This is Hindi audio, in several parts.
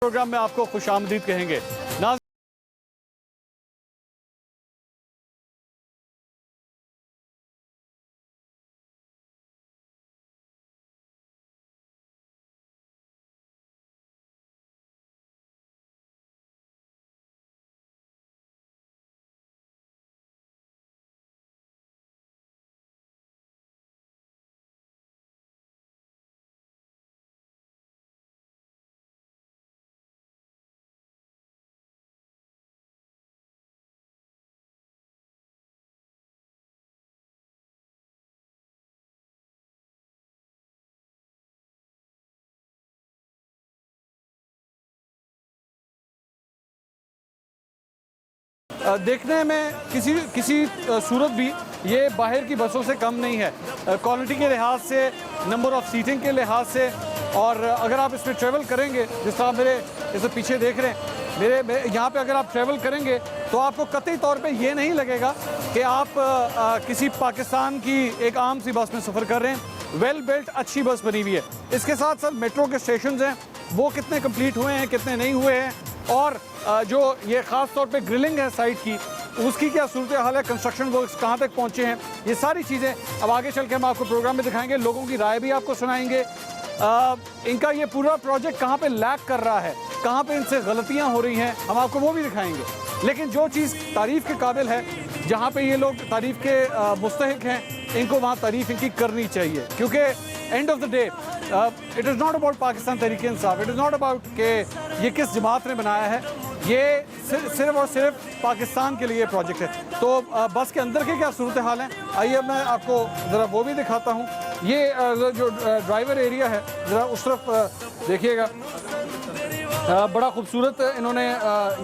प्रोग्राम में आपको खुशामदीद कहेंगे। देखने में किसी सूरत भी ये बाहर की बसों से कम नहीं है, क्वालिटी के लिहाज से, नंबर ऑफ़ सीटिंग के लिहाज से। और अगर आप इसमें ट्रैवल करेंगे, जिस तरह मेरे इसे पीछे देख रहे हैं, मेरे यहाँ पे अगर आप ट्रैवल करेंगे तो आपको कतई तौर पे ये नहीं लगेगा कि आप किसी पाकिस्तान की एक आम सी बस में सफ़र कर रहे हैं। वेल बिल्ट अच्छी बस बनी हुई है। इसके साथ साथ मेट्रो के स्टेशन हैं, वो कितने कंप्लीट हुए हैं, कितने नहीं हुए हैं, और जो ये ख़ास तौर पे ग्रिलिंग है साइड की, उसकी क्या सूरत हाल है, कंस्ट्रक्शन वर्क्स कहाँ तक पहुँचे हैं, ये सारी चीज़ें अब आगे चल के हम आपको प्रोग्राम में दिखाएंगे। लोगों की राय भी आपको सुनाएंगे। इनका ये पूरा प्रोजेक्ट कहाँ पे लैक कर रहा है, कहाँ पे इनसे गलतियाँ हो रही हैं, हम आपको वो भी दिखाएंगे। लेकिन जो चीज़ तारीफ़ के काबिल है, जहाँ पे ये लोग तारीफ़ के मुस्तहिक हैं, इनको वहाँ तारीफ़ इनकी करनी चाहिए। क्योंकि end of the day it is not about Pakistan Tehreek Insaf, it is not about कि ये किस जमात ने बनाया है, ये सिर्फ और सिर्फ पाकिस्तान के लिए प्रोजेक्ट है। तो बस के अंदर के क्या सूरत हाल है, आइए मैं आपको ज़रा वो भी दिखाता हूँ। ये जो ड्राइवर एरिया है, ज़रा उस तरफ देखिएगा, बड़ा खूबसूरत इन्होंने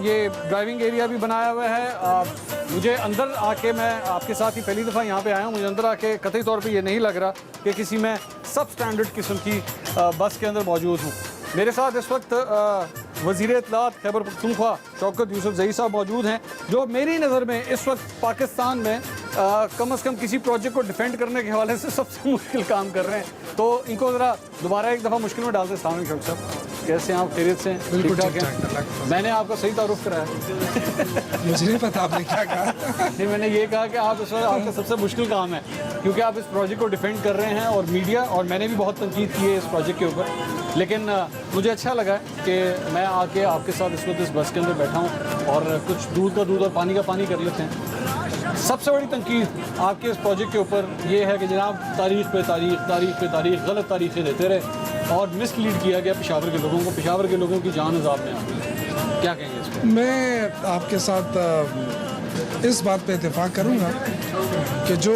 ये ड्राइविंग एरिया भी बनाया हुआ है। मुझे अंदर आके, मैं आपके साथ ही पहली दफ़ा यहाँ पे आया हूँ, मुझे अंदर आके कतई तौर पे ये नहीं लग रहा कि किसी में सब स्टैंडर्ड किस्म की बस के अंदर मौजूद हूँ। मेरे साथ इस वक्त वज़ीर इत्तलात खैबर पख्तूनख्वा शौकत यूसुफ़ज़ई साहब मौजूद हैं, जो मेरी नज़र में इस वक्त पाकिस्तान में कम से कम किसी प्रोजेक्ट को डिफेंड करने के हवाले से सबसे मुश्किल काम कर रहे हैं। तो इनको ज़रा दोबारा एक दफ़ा मुश्किल में डालते हैं। अस्सलाम वालेकुम शौकत साहब, कैसे हैं आप? खैरियत से? बिल्कुल ठीक ठाक। मैंने आपका सही तारुफ कराया? मुझे नहीं पता आपने क्या कहा। नहीं, मैंने ये कहा कि आप इस वक्त आपका सबसे मुश्किल काम है, क्योंकि आप इस प्रोजेक्ट को डिफेंड कर रहे हैं, और मीडिया और मैंने भी बहुत तनकीद की है इस प्रोजेक्ट के ऊपर। लेकिन मुझे अच्छा लगा कि मैं आके आपके साथ इस वक्त इस बस के अंदर बैठा हूँ और कुछ दूध का दूध और पानी का पानी कर लेते हैं। सबसे बड़ी तनकीद आपके इस प्रोजेक्ट के ऊपर ये है कि जनाब तारीख पे तारीख गलत तारीखें देते रहे और मिसलीड किया गया पेशावर के लोगों को, पेशावर के लोगों की जान अज़ाब में आ गई। क्या कहेंगे इस पर? मैं आपके साथ इस बात पे इत्तेफाक करूँगा कि जो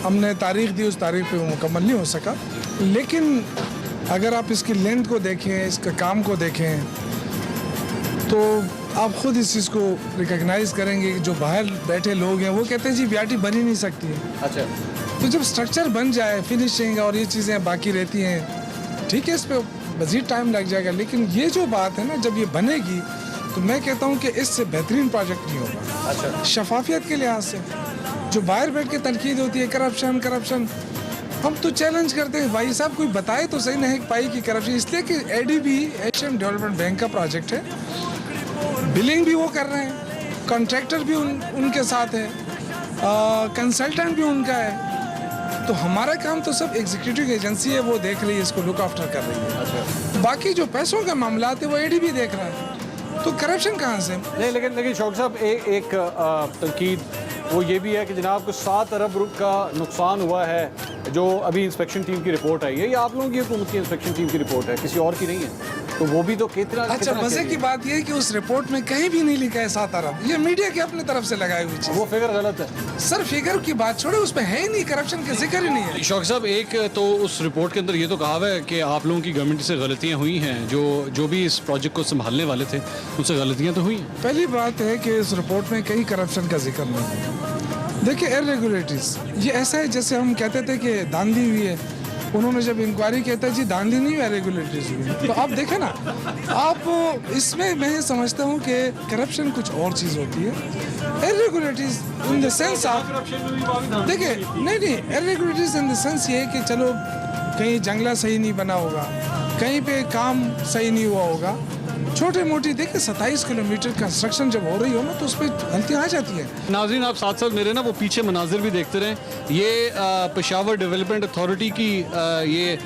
हमने तारीख दी उस तारीख पे वो मुकम्मल नहीं हो सका। लेकिन अगर आप इसकी लेंथ को देखें, इसके काम को देखें, तो आप ख़ुद इस चीज़ को रिकग्नाइज़ करेंगे कि जो बाहर बैठे लोग हैं वो कहते हैं जी बीआरटी बन ही नहीं सकती है। अच्छा, तो जब स्ट्रक्चर बन जाए, फिनिशिंग और ये चीज़ें बाकी रहती हैं, ठीक है, इस पर मज़ीद टाइम लग जाएगा। लेकिन ये जो बात है ना, जब ये बनेगी तो मैं कहता हूँ कि इससे बेहतरीन प्रोजेक्ट नहीं होगा। अच्छा, शफाफियत के लिहाज से जो बाहर बैठ के तनकीद होती है, करप्शन, हम तो चैलेंज करते हैं भाई साहब कोई बताए तो सही नहीं पाई की करप्शन। इसलिए कि एडीबी एशियन डेवलपमेंट बैंक का प्रोजेक्ट है, बिलिंग भी वो कर रहे हैं, कॉन्ट्रैक्टर भी उनके साथ है, कंसल्टेंट भी उनका है। तो हमारा काम तो सब एग्जीक्यूटिव एजेंसी है, वो देख रही है, इसको लुक आफ्टर कर रही है। अच्छा, बाकी जो पैसों का मामला है वो एडीबी देख रहा है, तो करप्शन कहाँ से? नहीं, लेकिन शौकत साहब एक तनकीद वो ये भी है कि जनाब को 7 अरब का नुकसान हुआ है, जो अभी इंस्पेक्शन टीम की रिपोर्ट आई है। ये आप लोगों की हुकूमत की इंस्पेक्शन टीम की रिपोर्ट है, किसी और की नहीं है। तो वो भी तो कितना अच्छा, मजे की बात यह है कि उस रिपोर्ट में कहीं भी नहीं लिखा है 7 अरब। ये मीडिया की अपनी तरफ से लगाई हुई चीज़। वो फिगर गलत है सर, फिगर की बात छोड़े, उस पर है ही नहीं, करप्शन का जिक्र ही नहीं है। शौकत साहब, एक तो उस रिपोर्ट के अंदर ये तो कहा हुआ है कि आप लोगों की गवर्नमेंट से गलतियाँ हुई हैं, जो भी इस प्रोजेक्ट को संभालने वाले थे उनसे गलतियाँ तो हुई हैं। पहली बात है कि इस रिपोर्ट में कहीं करप्शन का जिक्र नहीं है। देखिए, इरेगुलरिटीज ये ऐसा है जैसे हम कहते थे कि धांधली हुई है, उन्होंने जब इंक्वायरी किया था जी धांधली नहीं हुई, इरेगुलरिटीज हुई। तो आप देखें ना, आप इसमें मैं समझता हूँ कि करप्शन कुछ और चीज़ होती है। इरेगुलरिटीज इन द सेंस आप देखिए, नहीं, इरेगुलरिटीज इन द सेंस ये है कि चलो कहीं जंगला सही नहीं बना होगा, कहीं पे काम सही नहीं हुआ होगा, छोटे मोटी देखिए 27 किलोमीटर कंस्ट्रक्शन जब हो रही हो ना तो उस पर गलतियाँ आ जाती है। नाज़रीन, आप साथ साथ मेरे ना वो पीछे मनाजिर भी देखते रहें। ये पेशावर डेवलपमेंट अथॉरिटी की ये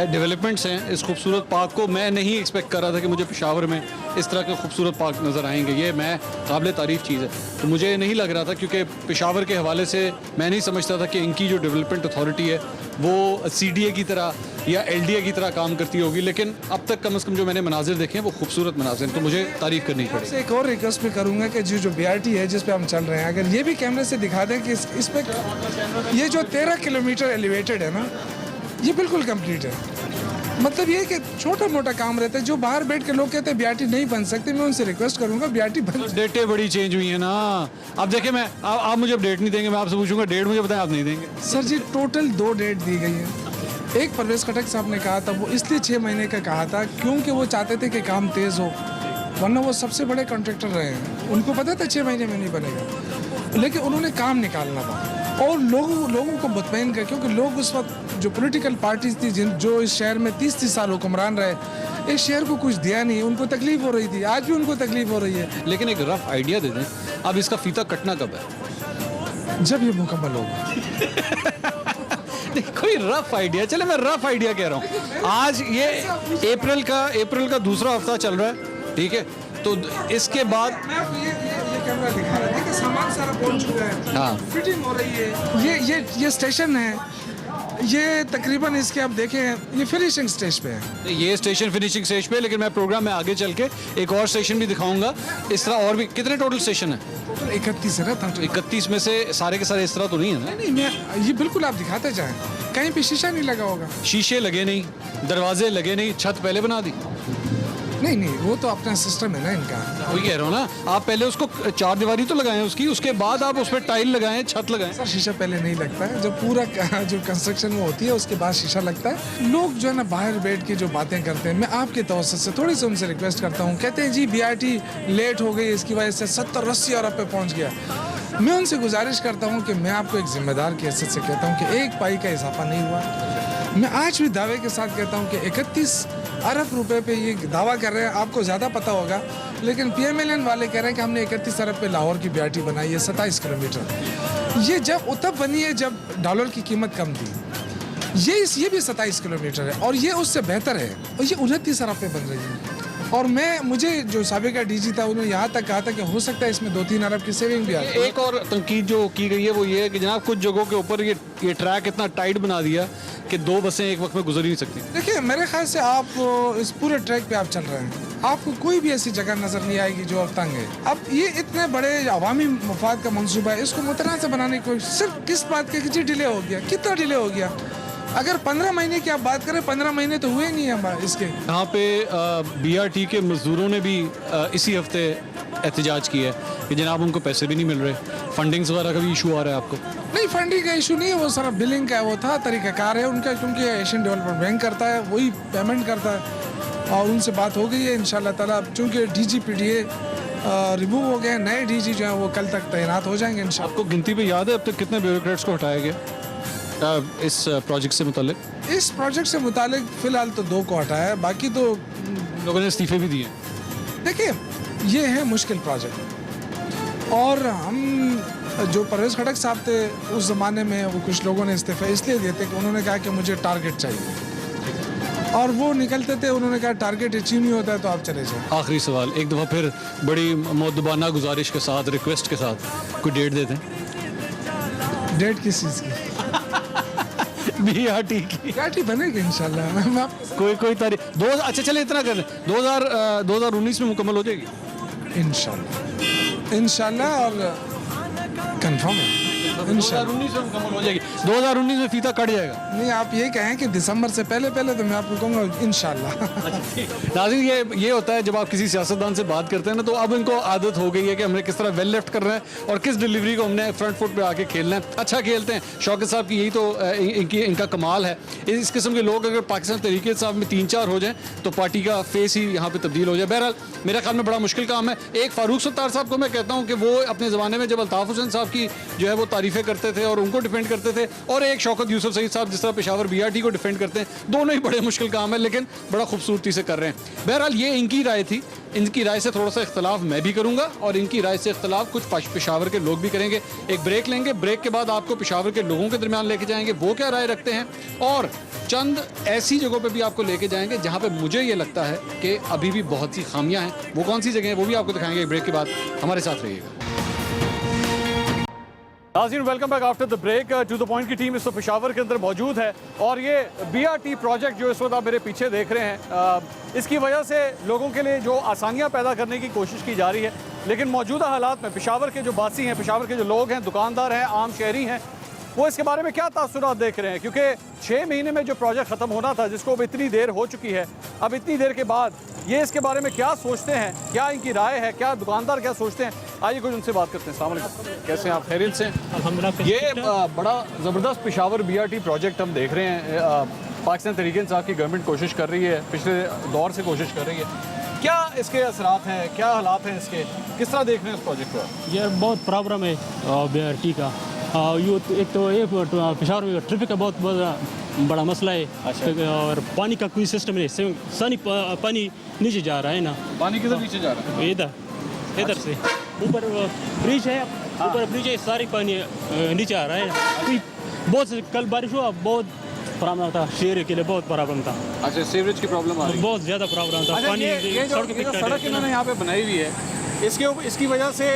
डेवलपमेंट्स हैं। इस खूबसूरत पार्क को मैं नहीं एक्सपेक्ट कर रहा था कि मुझे पेशावर में इस तरह के खूबसूरत पार्क नज़र आएंगे। ये मैं काबिल तारीफ़ चीज़ है। तो मुझे नहीं लग रहा था, क्योंकि पेशावर के हवाले से मैं नहीं समझता था कि इनकी जो डेवलपमेंट अथॉरिटी है वो CDA की तरह या LDA की तरह काम करती होगी। लेकिन अब तक कम से कम जो मैंने मनाजिर देखे हैं वो खूबसूरत मनाजिर, तो मुझे तारीफ़ करनी पड़ी। से एक और रिक्वेस्ट भी करूंगा कि जो BRT है जिस पे हम चल रहे हैं, अगर ये भी कैमरे से दिखा दें कि इस पे ये जो 13 किलोमीटर एलिवेटेड है ना, ये बिल्कुल कंप्लीट है। मतलब ये कि छोटा मोटा काम रहता है। जो बाहर बैठ के लोग कहते हैं BRT नहीं बन सकते, मैं उनसे रिक्वेस्ट करूंगा BRT बन। डेटें बड़ी चेंज हुई है ना। अब देखिए, मैं आप मुझे अपडेट नहीं देंगे, मैं आपसे पूछूंगा डेट, मुझे बताएं, आप नहीं देंगे। सर जी टोटल 2 डेट दी गई है। एक परवेज खटक साहब ने कहा था, वो इसलिए 6 महीने का कहा था क्योंकि वो चाहते थे कि काम तेज़ हो, वरना वो सबसे बड़े कॉन्ट्रैक्टर रहे हैं। उनको पता था 6 महीने में नहीं बनेगा, लेकिन उन्होंने काम निकालना था और लोगों को मुतमईन किया। क्योंकि लोग उस वक्त जो पॉलिटिकल पार्टीज थी जो इस शहर में 30 साल हुक्मरान रहे, इस शहर को कुछ दिया नहीं, उनको तकलीफ हो रही थी, आज भी उनको तकलीफ हो रही है। लेकिन एक रफ आइडिया दे दें, अब इसका फीता कटना कब है? जब ये मुकम्मल होगा। कोई रफ आइडिया, चले मैं रफ आइडिया कह रहा हूँ। आज ये अप्रैल का दूसरा हफ्ता चल रहा है, ठीक है? तो इसके बाद मैं आपको ये कैमरा दिखा रहा है, देखिए सामान सारा पहुंच चुका है। हाँ। फिटिंग हो रही है। ये स्टेशन है, ये तकरीबन इसके आप देखें ये फिनिशिंग स्टेज पे है। ये स्टेशन फिनिशिंग स्टेज पे, लेकिन मैं प्रोग्राम में आगे चल के एक और स्टेशन भी दिखाऊंगा। इस तरह और भी कितने टोटल स्टेशन है? टोटल 31 है ना। 31 में से सारे के सारे इस तरह तो नहीं है ना? नहीं, मैं ये बिल्कुल आप दिखाते जाएं, कहीं पे शीशा नहीं लगा होगा। शीशे लगे नहीं, दरवाजे लगे नहीं, छत पहले बना दी? नहीं, वो तो अपना सिस्टम है ना इनका। वही कह रहा हूँ ना, आप पहले उसको 4 दीवारी तो लगाएं उसकी, उसके बाद आप उस पर टाइल लगाएं, छत लगाएं। सर शीशा पहले नहीं लगता है, जब पूरा जो कंस्ट्रक्शन वो होती है उसके बाद शीशा लगता है। लोग जो है ना बाहर बैठ के जो बातें करते हैं, मैं आपके तवज्जो से थोड़ी सी उनसे रिक्वेस्ट करता हूँ। कहते हैं जी BRT लेट हो गई, इसकी वजह से 70-80 अरब पे पहुँच गया। मैं उनसे गुजारिश करता हूँ कि मैं आपको एक जिम्मेदार की हैसियत से कहता हूँ कि 1 पाई का इजाफा नहीं हुआ। मैं आज भी दावे के साथ कहता हूँ कि 31 अरब रुपए पे ये दावा कर रहे हैं, आपको ज़्यादा पता होगा, लेकिन PMLN वाले कह रहे हैं कि हमने 31 अरब पे लाहौर की BRT बनाई है 27 किलोमीटर। ये जब तब बनी है जब डॉलर की कीमत कम थी। ये भी 27 किलोमीटर है और ये उससे बेहतर है, और ये 29 अरब पे बन रही है। और मुझे जो साबिका DG था उन्होंने यहाँ तक कहा था कि हो सकता है इसमें 2-3 अरब की सेविंग भी आ जाए। एक और तनकीद जो की गई है वो ये है कि जनाब कुछ जगहों के ऊपर ये ट्रैक इतना टाइट बना दिया कि 2 बसें एक वक्त में गुजर ही नहीं सकती। देखिए मेरे ख्याल से आप इस पूरे ट्रैक पे आप चल रहे हैं, आपको कोई भी ऐसी जगह नजर नहीं आएगी जो अब तंग है। अब ये इतने बड़े अवामी मफाद का मंसूबा है, इसको मुतनाज़ बनाने की कोशिश सिर्फ किस बात के कि डिले हो गया, कितना डिले हो गया। अगर 15 महीने की आप बात करें, 15 महीने तो हुए नहीं हमारे इसके। यहाँ पे BRT के मजदूरों ने भी इसी हफ्ते एहतजाज किया है कि जनाब उनको पैसे भी नहीं मिल रहे, फंडिंग्स वगैरह का भी इशू आ रहा है आपको? नहीं, फंडिंग का इशू नहीं है, वो सारा बिलिंग का वो था, तरीक़ाकार है उनका, क्योंकि एशियन डेवलपमेंट बैंक करता है, वही पेमेंट करता है और उनसे बात हो गई है इंशाल्लाह ताला। चूँकि DG PDA रिमूव हो गए, नए DG जो हैं वो कल तक तैनात हो जाएंगे इंशाल्लाह। आपको गिनती पे याद है अब तक कितने ब्यूरोक्रेट्स को हटाया गया इस प्रोजेक्ट से मुतालिक? इस प्रोजेक्ट से मुतालिक फ़िलहाल तो 2 को हटाया है, बाकी तो लोगों ने इस्तीफे भी दिए। देखिए ये है मुश्किल प्रोजेक्ट, और हम जो परवेज़ खटक साहब थे उस ज़माने में वो कुछ लोगों ने इस्तीफे इसलिए दिए थे कि उन्होंने कहा कि मुझे टारगेट चाहिए, और वो निकलते थे, उन्होंने कहा टारगेट अचीव नहीं होता है तो आप चले जाओ। आखिरी सवाल, एक दफ़ा फिर बड़ी मुअद्दबाना गुजारिश के साथ, रिक्वेस्ट के साथ कोई डेट दे दें। डेट किस चीज़ की? BRT की BRT बनेगी इंशाल्लाह। मैं आपको कोई तारीख अच्छा चले इतना कर दें, 2019 में मुकम्मल हो जाएगी इंशाल्लाह और कंफर्म है इंशाल्लाह। 2019 में मुकम्मल हो जाएगी, 2019 में फीता कट जाएगा। नहीं, आप ये कहें कि दिसंबर से पहले तो मैं आपको कहूँगा इंशाल्लाह। नाज़रीन, ये होता है जब आप किसी सियासतदान से बात करते हैं ना, तो अब इनको आदत हो गई है कि हमने किस तरह वेल लेफ्ट करना है और किस डिलीवरी को हमने फ्रंट फुट पे आके खेलना है। अच्छा खेलते हैं शौकत साहब की, यही तो इनका कमाल है। इस किस्म के लोग अगर पाकिस्तान तहरीक इंसाफ में 3-4 हो जाएं तो पार्टी का फेस ही यहाँ पे तब्दील हो जाए। बहरहाल मेरे ख्याल में बड़ा मुश्किल काम है। एक फारूक सत्तार साहब को मैं कहता हूँ कि वो अपने ज़माने में जब अल्ताफ़ हुसैन साहब की जो है वो तारीफ तारीफ़ें करते थे और उनको डिफेंड करते थे, और एक शौकत यूसुफ सईद साहब जिस तरह पेशावर BRT को डिफेंड करते हैं, दोनों ही बड़े मुश्किल काम है लेकिन बड़ा खूबसूरती से कर रहे हैं। बहरहाल ये इनकी राय थी, इनकी राय से थोड़ा सा इख्तलाफ मैं भी करूंगा और इनकी राय से इख्तलाफ कुछ पेशावर के लोग भी करेंगे। एक ब्रेक लेंगे, ब्रेक के बाद आपको पेशावर के लोगों के दरमियान लेके जाएंगे, वो क्या राय रखते हैं, और चंद ऐसी जगहों पे भी आपको लेके जाएंगे जहां पे मुझे ये लगता है कि अभी भी बहुत सी खामियां हैं। वो कौन सी जगह हैं वो भी आपको दिखाएंगे ब्रेक के बाद। हमारे साथ रहिएगा। नाज़रीन, welcome back after the break. To the point की टीम इस वक्त पेशावर के अंदर मौजूद है और ये BRT प्रोजेक्ट जो इस वक्त आप मेरे पीछे देख रहे हैं, इसकी वजह से लोगों के लिए जो आसानियां पैदा करने की कोशिश की जा रही है, लेकिन मौजूदा हालात में पेशावर के जो बासी हैं, पेशावर के जो लोग हैं, दुकानदार हैं, आम शहरी हैं, वो इसके बारे में क्या तासुरात देख रहे हैं। क्योंकि 6 महीने में जो प्रोजेक्ट ख़त्म होना था, जिसको अब इतनी देर हो चुकी है, अब इतनी देर के बाद ये इसके बारे में क्या सोचते हैं, क्या इनकी राय है, क्या दुकानदार क्या सोचते हैं, आइए कुछ उनसे बात करते हैं। अस्सलाम वालेकुम, कैसे हैं आप? खैरियत से? अल्हम्दुलिल्लाह। ये बड़ा ज़बरदस्त पेशावर BRT प्रोजेक्ट हम देख रहे हैं। पाकिस्तान तहरीक इंसाफ की गवर्नमेंट कोशिश कर रही है, पिछले दौर से कोशिश कर रही है। क्या इसके असरात हैं, क्या हालात हैं इसके, किस तरह देख रहे हैं इस प्रोजेक्ट को? ये बहुत प्रॉब्लम है BRT का। एक तो ये पेशावर में ट्रैफिक का बहुत बड़ा मसला है। अच्छा। और पानी का कोई सिस्टम नहीं, पानी नीचे जा रहा है ना। पानी किधर नीचे जा रहा है? इधर से ऊपर ब्रिज है, ऊपर ब्रिज है, सारी पानी नीचे आ रहा है। कोई बहुत कल बारिश हुआ, बहुत प्रॉब्लम था, शहर के लिए बहुत प्रॉब्लम था। अच्छा, सीवरेज की प्रॉब्लम आ रही है? बहुत ज़्यादा प्रॉब्लम था। अच्छा, पानी ये जो सड़क इन्होंने यहाँ पे बनाई हुई है, इसकी वजह से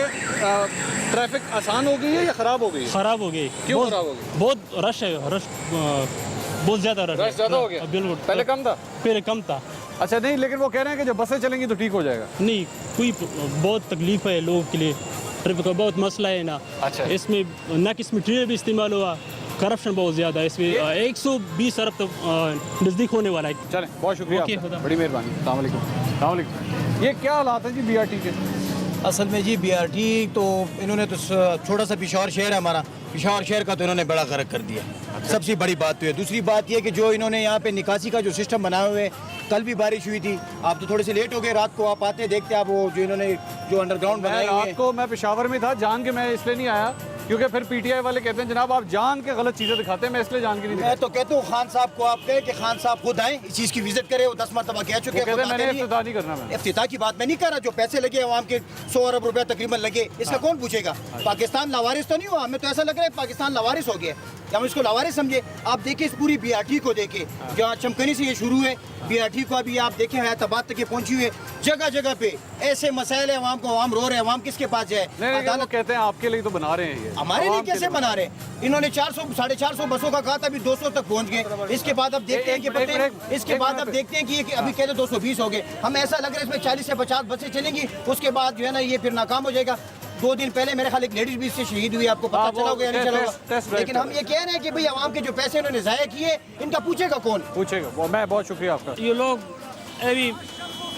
ट्रैफिक आसान हो गई है या ख़राब हो गई है? ख़राब हो गई। क्यों ख़राब हो गई? बहुत रश है, बहुत ज़्यादा रश ज़्यादा हो गया? बिल्कुल। पहले कम था? पहले कम था। अच्छा, नहीं, लेकिन वो कह रहे हैं कि जब बसें चलेंगी तो ठीक हो जाएगा। नहीं, कोई बहुत तकलीफ है लोगों के लिए, ट्रैफिक का बहुत मसला है ना। अच्छा। इसमें ना कि इसमें ट्रेन भी इस्तेमाल हुआ, करप्शन बहुत ज़्यादा है इसमें। 120 अरब तो नज़दीक होने वाला है। चलें, बहुत शुक्रिया ओके, आपका, खुदा। बड़ी मेहरबानी। अस्सलाम वालेकुम। अस्सलाम वालेकुम। ये क्या हालात है जी BRT के? असल में जी BRT तो इन्होंने तो छोटा सा पेशावर शहर है हमारा, पेशावर शहर का तो इन्होंने बड़ा गर्क कर दिया। सबसे बड़ी बात तो है। दूसरी बात यह कि जो इन्होंने यहाँ पे निकासी का जो सिस्टम बनाए हुए, कल भी बारिश हुई थी, आप तो थोड़े से लेट हो गए, रात को आप आते देखते आप वो जो इन्होंने जो अंडरग्राउंड बनाए हुए रात को मैं पेशावर में था, जान के मैं इसलिए नहीं आया क्योंकि फिर PTI वाले कहते हैं जनाब आप जान के गलत चीज़ें दिखाते हैं, मैं इसलिए जान के नहीं मैं तो कहता हूँ खान साहब को आप कहें कि खान साहब खुद आए, इस चीज़ की विजिट करें। वो 10 मरतबा कह चुके हैं। मैंने इफ्तिताह नहीं करना। मैं इफ्तिताह की बात मैं नहीं कर रहा, जो पैसे लगे आवाम के 100 अरब रुपए तकरीबन लगे, इसका कौन पूछेगा? पाकिस्तान लावारिस तो नहीं हुआ? हमें तो ऐसा लग रहा है पाकिस्तान लावारिस हो गया, हम इसको लावारिस समझे। आप देखिए इस पूरी BRT को देखे, जहाँ चमकनी से ये शुरू है BRT को, अभी आप देखें हयाताबाद तक ये पहुंची हुई है। जगह जगह पे ऐसे मसाइल है, आवाम को, आवाम रो रहे हैं, आवाम किसके पास जाए? नहीं, कहते हैं आपके लिए तो बना रहे हैं ये। हमारे लिए कैसे बना रहे हैं? इन्होंने 400 450 बसों का कहा था, अभी 200 तक पहुंच गए। इसके बाद अब देखते हैं कि इसके बाद अब देखते हैं कि ये अभी कहते 220 हो गए। हमें ऐसा लग रहा है इसमें 40 से 50 बसें चलेंगी, उसके बाद जो है ना ये फिर नाकाम हो जाएगा। 2 दिन पहले मेरे ख्याल एक लेडीज भी इससे शहीद हुई, आपको पता चला होगा या नहीं चला होगा? लेकिन हम ये कह रहे हैं कि भाई आवाम के जो पैसे इन्होंने ज़ाया किए, इनका पूछेगा कौन? पूछेगा। मैं बहुत शुक्रिया आपका। ये लोग अभी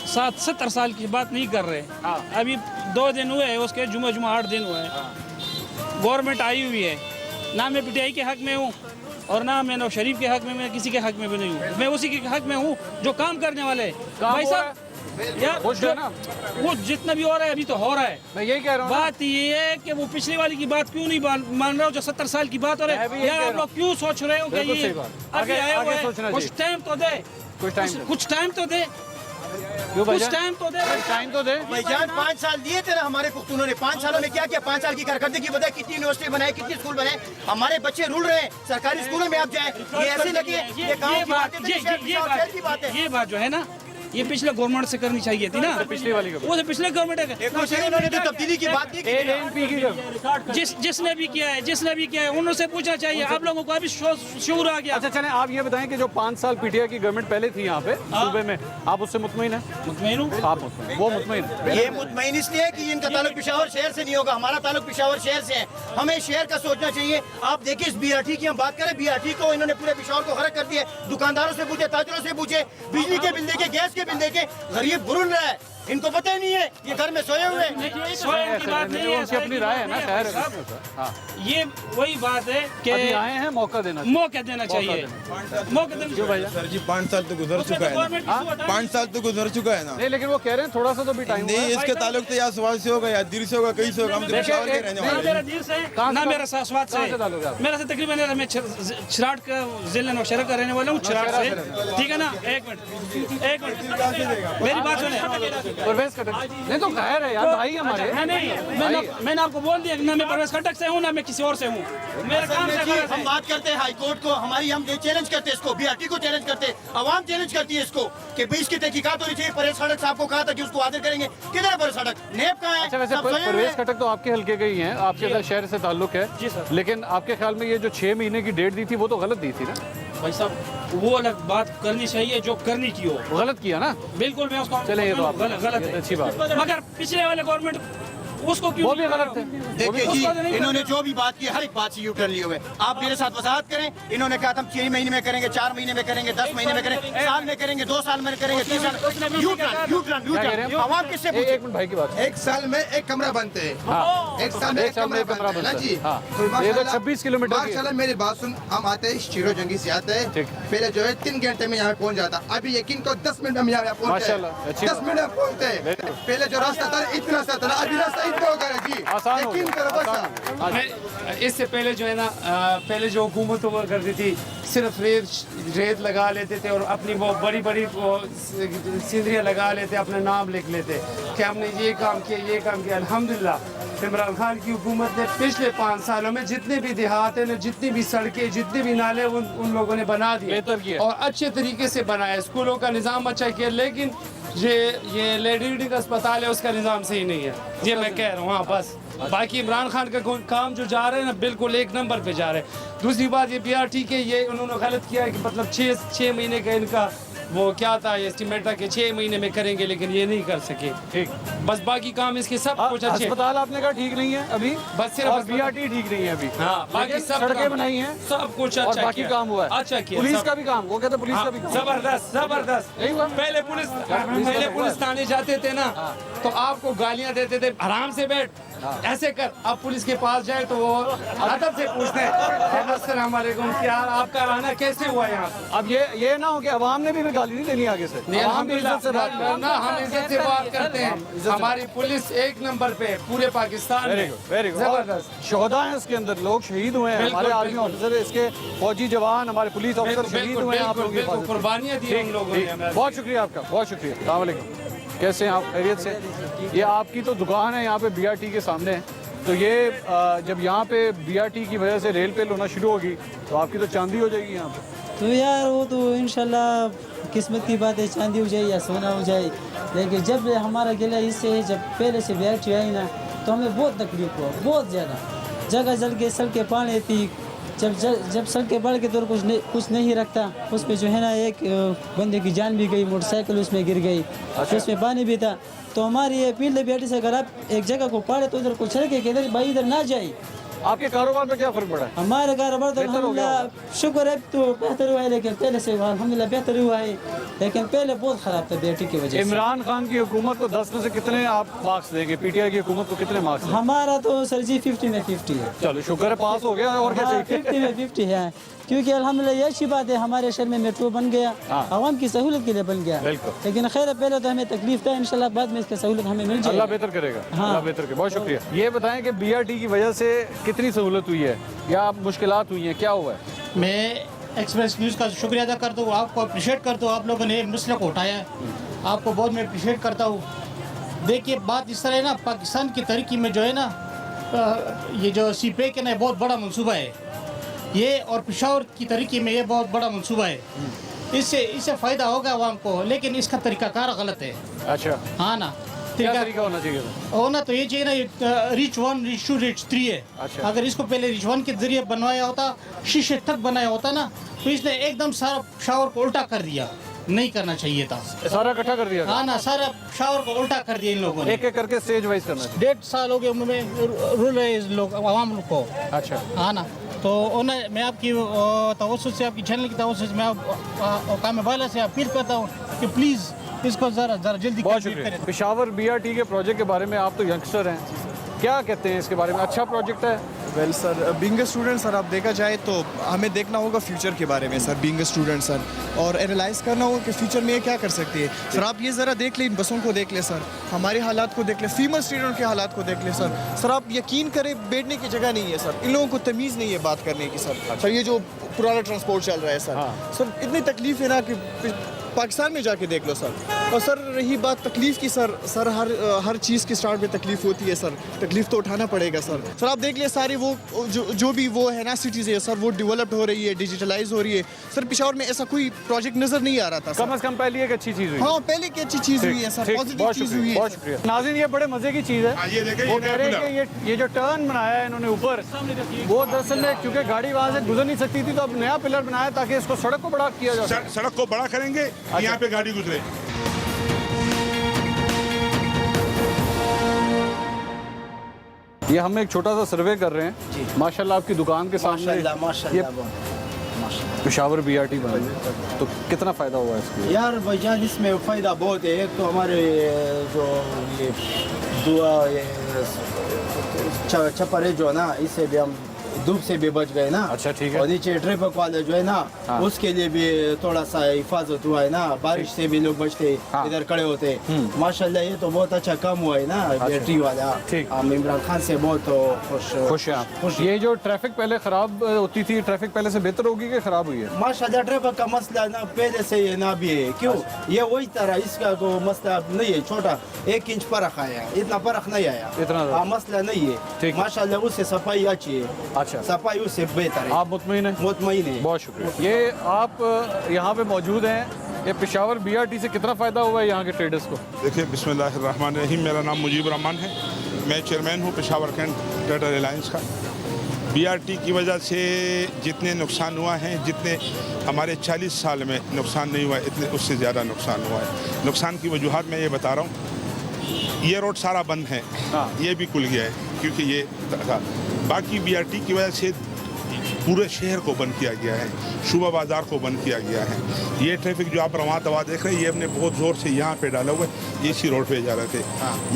70 साल की बात नहीं कर रहे। अभी 2 दिन हुए हैं, उसके जुमा 8 दिन हुए हैं। गवर्नमेंट आई हुई है, ना मैं PTI के हक में हूँ और ना मैं नवाज शरीफ के हक में, मैं किसी के हक में भी नहीं हूँ। मैं उसी के हक में हूँ जो काम करने वाले हैं। भाई साहब यार, वो जितना भी हो रहा है अभी तो हो रहा है। मैं यही कह रहा हूँ। बात ये है कि वो पिछली वाली की बात क्यों नहीं मान रहे हो, जो 70 साल की बात हो रही है। यार आप लोग क्यों सोच रहे हो कि ये अभी आए हुए हैं? कुछ टाइम तो दे, कुछ टाइम तो दे, कुछ टाइम तो दे। भाईजान 5 साल दिए थे ना हमारे पुख्तूनों ने। 5 सालों में क्या किया? 5 साल की कारकर्दगी बताए, कितनी यूनिवर्सिटी बनाए, कितने स्कूल बनाए। हमारे बच्चे रुल रहे हैं, सरकारी स्कूलों में आप जाए, ये ऐसे लगे ये गाँव की बात है। ये बात जो है ना, ये पिछले गवर्नमेंट से करनी चाहिए थी ना, पिछली वाली वो तो पिछले गवर्नमेंट उन्होंने तो तब्दीली की बात नहीं की। जिसने भी किया है उनसे पूछना चाहिए। आप लोगों को अभी शूर आ गया। अच्छा, चलें, आप ये बताएं कि जो 5 साल PTI की गवर्नमेंट पहले थी यहाँ पे सूबे में, आप उससे मुतमईन हैं? मुतमईन हूँ। आप मुतमईन, वो मुतमईन है। ये मुतमईन इसलिए है कि इनका ताल्लुक पेशावर शहर से नहीं होगा, हमारा ताल्लुक पेशावर शहर से है। हमें शहर का सोचना चाहिए। आप देखिए इस BRT की हम बात करें, BRT को इन्होंने पूरे पेशावर को खर्च कर दिया। दुकानदारों से पूछे, ताजरों से पूछे, बिजली के बिल देके, गैस के बिल देके, गरीब बुरुल रहा है। इनको पता ही नहीं है, ये घर में सोए हुए हैं। देखिए, स्वयं की बात नहीं है, उनकी अपनी राय है ना, खैर है। हाँ, ये वही बात है अभी कि आए हैं, मौका देना चाहिए। मौका देना चाहिए, मौका देना क्यों भैया? सर जी 5 साल तो गुजर चुका है ना, 5 साल तो गुजर चुका है ना। नहीं, लेकिन वो कह रहे हैं थोड़ा सा तो भी टाइम नहीं, इसके ताल्लुक तो या सवाल से होगा या दिल से होगा, कहीं से होगा। हम तो पेशावर के रहने ना वाले मेरा हैं। दिल से कहाँ ना से- मेरा स्वाद कहाँ से ताल्लुक है से, आपका? मेरा से तकरीबन मैं चिराट का जिले नौशहरा का रहने वाला हूँ, चिराट से, ठीक है ना। एक मिनट मेरी बात सुने। परवेज खटक नहीं तो खैर है यार, भाई हमारे। मैंने आपको बोल दिया ना मैं परवेज खटक से हूँ ना मैं किसी और से हूँ, मेरे काम से जी, हम बात करते हैं हाई कोर्ट को, हमारी हम चैलेंज करते हैं इसको, बीआरटी को चैलेंज करते हैं, अवाम चैलेंज करती है इसको कि भाई इसकी तहकीकात होनी चाहिए। परेश खटक साहब को कहा था कि उसको हाजिर करेंगे, किधर है परेश खटक? नेब कहाँ है? अच्छा, वैसे सब सोए हुए परवेज हैं। खटक तो आपके हल्के के ही हैं, आपके शहर से ताल्लुक है। जी सर। लेकिन आपके ख्याल में ये जो 6 महीने की डेट दी थी वो तो गलत दी थी ना? भाई साहब वो अलग बात करनी चाहिए जो करनी की हो, गलत किया ना? बिल्कुल मैं उसको चले ये तो आप गलत ये है, अच्छी बात है। मगर पिछले वाले गवर्नमेंट उसको क्यों वो भी गलत थे। देखिए जी, उसको तो नहीं इन्होंने जो भी बात की हर एक बात से यू टर्न लिए हुए। आप मेरे साथ वजाहत करें, इन्होंने कहा था हम 6 महीने में करेंगे, 4 महीने में करेंगे, 10 महीने में करेंगे, साल में करेंगे, 2 साल में करेंगे, 3 साल। यू क्या कह रहे टर्न हैं? आवाम किससे एक पूछे? मिनट भाई की बात। एक साल में एक कमरा बनते हैं। हाँ, एक साल में एक साल में एक कमरा बनता है बनता ना है। जी। हाँ, तो ये तो माशाल्लाह- 26 किलोमीटर की है। माशाल्लाह मेरी बात सुन, हम आते हैं शीरो जंगी से आते हैं, ठीक। पहले जो है 3 घंटे में यहाँ पहुँच जाता, अभी यकीन को 10 मिनट में यहाँ पहुँचते माशाल्लाह, अच्छी 10 मिनट में पहुँचते हैं। Very good। पहले जो रास्ता था इतना सा था, अभी रास्ता इतना हो गया जी। आसान हो यकीन गया, करो बस। आसान हो गया। मैं इससे पहले जो है ना पहले जो हुकूमत हुआ करती थी सिर्फ रेत लगा लेते थे और अपनी वो बड़ी बड़ी सीनरियाँ लगा लेते, अपना नाम लिख लेते कि हमने ये काम किया। अल्हम्दुलिल्लाह इमरान खान की हुकूमत ने पिछले 5 सालों में जितने भी देहात हैं, जितनी भी सड़कें, जितने भी नाले उन लोगों ने बना दिए बेहतर किया। और अच्छे तरीके से बनाया, स्कूलों का निज़ाम अच्छा किया। लेकिन ये लेडी रीडिंग अस्पताल है उसका निज़ाम सही नहीं है, ये मैं कह रहा हूँ। हाँ बस बाकी इमरान खान का काम जो जा रहे हैं ना बिल्कुल 1 नंबर पे जा रहे हैं। दूसरी बात ये बीआरटी के ये उन्होंने गलत किया है कि मतलब 6 महीने का इनका वो क्या था एस्टिमेट था कि 6 महीने में करेंगे, लेकिन ये नहीं कर सके। ठीक। बस बाकी काम इसके सब कुछ अच्छे, अस्पताल आपने कहा ठीक नहीं है अभी, बस सिर्फ और अस्पताल- बीआरटी ठीक नहीं है अभी। हाँ बाकी लेकिन सब सड़कें काम- बनाई हैं, सब कुछ और अच्छा बाकी किया। काम हुआ है। अच्छा किया पुलिस सब। का भी काम, वो कहते हैं पुलिस का भी काम। जबरदस्त यही हुआ? पहले पुलिस थाने जाते थे ना तो आपको गालियां देते थे, आराम से बैठ, ऐसे कर। अब पुलिस के पास जाए तो वो अदब से पूछते हैं अस्सलाम वालेकुम, क्या आपका आना कैसे हुआ यहाँ पे? अब ये ना हो कि अवाम ने भी गाली नहीं देनी आगे से। नहीं, अवाम भी इज्जत से बात ना हम इज्जत से बात करते हैं। हमारी पुलिस 1 नंबर पे पूरे पाकिस्तान वेरी में। Good, very good. जबरदस्त। शोहदा हैं इसके अंदर, लोग शहीद हुए हैं, बिल्कुल, हमारे आर्मी बिल्कुल। ऑफिसर, इसके फौजी जवान, हमारे पुलिस ऑफिसर शहीद बिल्कुल हुए हैं आप लोगों की बिल्कुल हिफाजत में। कुर्बानियां दी हैं उन लोगों ठीक, ने। बहुत शुक्रिया आपका, बहुत शुक्रिया। अस्सलाम वालेकुम, कैसे हैं आप? खैरियत से? ये आपकी तो दुकान है यहाँ पे बीआरटी के सामने है, तो ये जब यहाँ पे बीआरटी की वजह से रेल पेल होना शुरू होगी तो आपकी तो चांदी हो जाएगी यहाँ पे। तो यार वो तो इंशाल्लाह किस्मत की बात है, चांदी हो जाए या सोना हो जाए। लेकिन जब हमारा गिला इससे है, जब पहले से बीआरटी आई ना तो हमें बहुत तकलीफ हुआ, बहुत ज़्यादा। जगह जल के सड़कें पानी थी, जब सड़कें बढ़ के तो कुछ नहीं रखता, उसमें जो है ना एक बंदे की जान भी गई, मोटरसाइकिल उसमें गिर गई, उसमें पानी भी था। तो हमारी ये अपील है बीआरटी से, अगर आप एक जगह को पाड़े तो उधर को सड़के के इधर भाई इधर ना जाए। आपके कारोबार पे क्या फर्क पड़ा है? हमारे कारोबार तो बेहतर हो गया अल्हम्दुलिल्लाह शुक्र है तो बेहतर हुआ है, लेकिन पहले से अल्हम्दुलिल्लाह बेहतर हुआ है, लेकिन पहले बहुत ख़राब था बीआरटी की वजह से। इमरान खान की हुकूमत को 10 में से कितने आप मार्क्स देंगे? पीटीआई की हुकूमत को कितने मार्क्स देंगे? हमारा तो सर जी 50 में 50 है। चलो शुक्र है पास हो गया, और क्या हाँ, चाहिए? 50 में 50 है, क्योंकि अल्हम्दुलिल्लाह ये अच्छी बात है, हमारे शहर में मेट्रो बन गया, हाँ। आवाम की सहूलत के लिए बन गया। बिल्कुल। लेकिन खैर है, पहले तो हमें तकलीफ था, इंशाल्लाह बाद में इसका सहूलत हमें मिल अल्लाह जाएगी। बेहतर करेगा। हाँ। अल्लाह बेहतर करे। बहुत शुक्रिया। ये बताएं कि बीआरटी की वजह से कितनी सहूलत हुई है या मुश्किलात हुई हैं, क्या हुआ है? मैं एक्सप्रेस न्यूज़ का शुक्रिया अदा करता हूँ, आपको अप्रिशिएट करता हूँ, आप लोगों ने मसले को उठाया है, आपको बहुत मैं अप्रिशिएट करता हूँ। देखिए बात इस तरह है ना, पाकिस्तान की तरक्की में जो है ना ये जो सीपे के ना बहुत बड़ा मंसूबा है ये, और पेशावर की तरक्की में ये बहुत बड़ा मंसूबा है। इससे फ़ायदा होगा आवाम को, लेकिन इसका तरीक़ाकार गलत है। अच्छा, हाँ ना, क्या तरीका होना चाहिए था? होना तो ये चाहिए ना, रिच 1, रिच 2, रिच 3 है। अच्छा। अगर इसको पहले रिच 1 के जरिए बनवाया होता, शीशे तक बनाया होता ना, तो इसने एकदम सारा शावर को उल्टा कर दिया, नहीं करना चाहिए था। सारा इकट्ठा कर दिया? हाँ ना, सारा शावर को उल्टा कर दिया इन लोगों ने। एक एक करके स्टेज वाइज करना चाहिए। 1.5 साल हो गए उम्र में रूल है इस लोग आवाम लोग को। अच्छा, हाँ ना, तो मैं आपकी तवज्जो से, आपकी चैनल की तवज्जो से मैं काम वाला से अपील करता हूँ कि प्लीज़ इसको ज़रा ज़रा जल्दी बहुत कंप्लीट शुक्रिया। करें। पेशावर BRT के प्रोजेक्ट के बारे में आप तो यंगस्टर हैं, क्या कहते हैं इसके बारे में? अच्छा प्रोजेक्ट है? Well sir, being a student sir, आप देखा जाए तो हमें देखना होगा फ्यूचर के बारे में sir, being a student sir, और एनालाइज करना होगा कि फ्यूचर में ये क्या कर सकती है सर। आप ये ज़रा देख लें, इन बसों को देख लें सर, हमारे हालात को देख लें, फीमेल स्टूडेंट के हालात को देख लें सर। सर आप यकीन करें, बैठने की जगह नहीं है सर, इन लोगों को तमीज़ नहीं है बात करने की सर। सर ये जो पुराना ट्रांसपोर्ट चल रहा है सर, सर इतनी तकलीफ है ना कि पाकिस्तान में जाके देख लो सर। और सर रही बात तकलीफ की सर हर चीज़ की स्टार्ट में तकलीफ होती है सर, तकलीफ तो उठाना पड़ेगा सर। सर आप देख लिए सारी वो जो भी वो है ना सिटीज़ है सर, वो डेवलप्ड हो रही है, डिजिटलाइज हो रही है सर। पेशावर में ऐसा कोई प्रोजेक्ट नज़र नहीं आ रहा था कम से कम पहले एक अच्छी चीज़ हुई। हाँ पहले की अच्छी चीज़ हुई है सर, पॉजिटिव चीज़ हुई है। बहुत शुक्रिया नाज़रीन, ये बड़े मज़े की चीज़ है। ये देखें, वो कह रहे हैं कि ये जो टर्न बनाया है इन्होंने ऊपर, वो दरअसल में क्योंकि गाड़ी वहाँ से गुजर नहीं सकती थी, तो अब नया पिलर बनाया ताकि इसको सड़क को बड़ा किया जा सके। सड़क को बड़ा करेंगे, यहाँ पे गाड़ी गुजरे। ये हम एक छोटा सा सर्वे कर रहे हैं। माशाल्लाह आपकी दुकान के सामने ये पेशावर BRT बना है, तो कितना फ़ायदा हुआ इसके? यार भाईजान इसमें फ़ायदा बहुत है। एक तो हमारे जो ये दुआ ये छप्पर है जो है ना, इससे भी हम धूप से भी बच गए ना। अच्छा ठीक है। और नीचे ट्रैफिक वाले जो है ना, उसके लिए भी थोड़ा सा हिफाजत हुआ है ना, बारिश से भी लोग बचते इधर खड़े होते। माशाल्लाह ये तो बहुत अच्छा काम हुआ है ना बैटरी वाला। हम इमरान खान से बहुत खुश हैं आप? ये जो ट्रैफिक पहले ख़राब होती थी, ट्रैफिक पहले से बेहतर होगी कि ख़राब हुई है? माशाल्लाह ट्रैफिक का मसला ना पहले से ये ना भी है। क्यों ये वही तरह, इसका तो मसला नहीं है, छोटा 1 इंच फर्क आया, इतना फर्क नहीं आया, इतना मसला नहीं है। माशाल्लाह उससे सफाई अच्छी है। अच्छा, सफाई उससे बेहतर है। आप मुतमईन हैं? मुतमईन है। बहुत शुक्रिया। ये आप यहाँ पे मौजूद हैं, ये पेशावर BRT से कितना फ़ायदा हुआ है यहाँ के ट्रेडर्स को? देखिए, बिस्मिल्लाहिर्रहमानिर्रहीम, मेरा नाम मुजीब रहमान है, मैं चेयरमैन हूँ पेशावर कैंट ट्रेडर अलायंस का। BRT की वजह से जितने नुकसान हुआ है, जितने हमारे 40 साल में नुकसान नहीं हुआ, इतने उससे ज़्यादा नुकसान हुआ है। नुकसान की वजूहत मैं ये बता रहा हूँ, ये रोड सारा बंद है, ये भी खुल गया है क्योंकि ये था। बाकी BRT की वजह से पूरे शहर को बंद किया गया है, शुबा बाज़ार को बंद किया गया है। ये ट्रैफिक जो आप रवा दवा देख रहे हैं, ये हमने बहुत ज़ोर से यहाँ पे डाला हुआ है। इसी रोड पे जा रहे थे,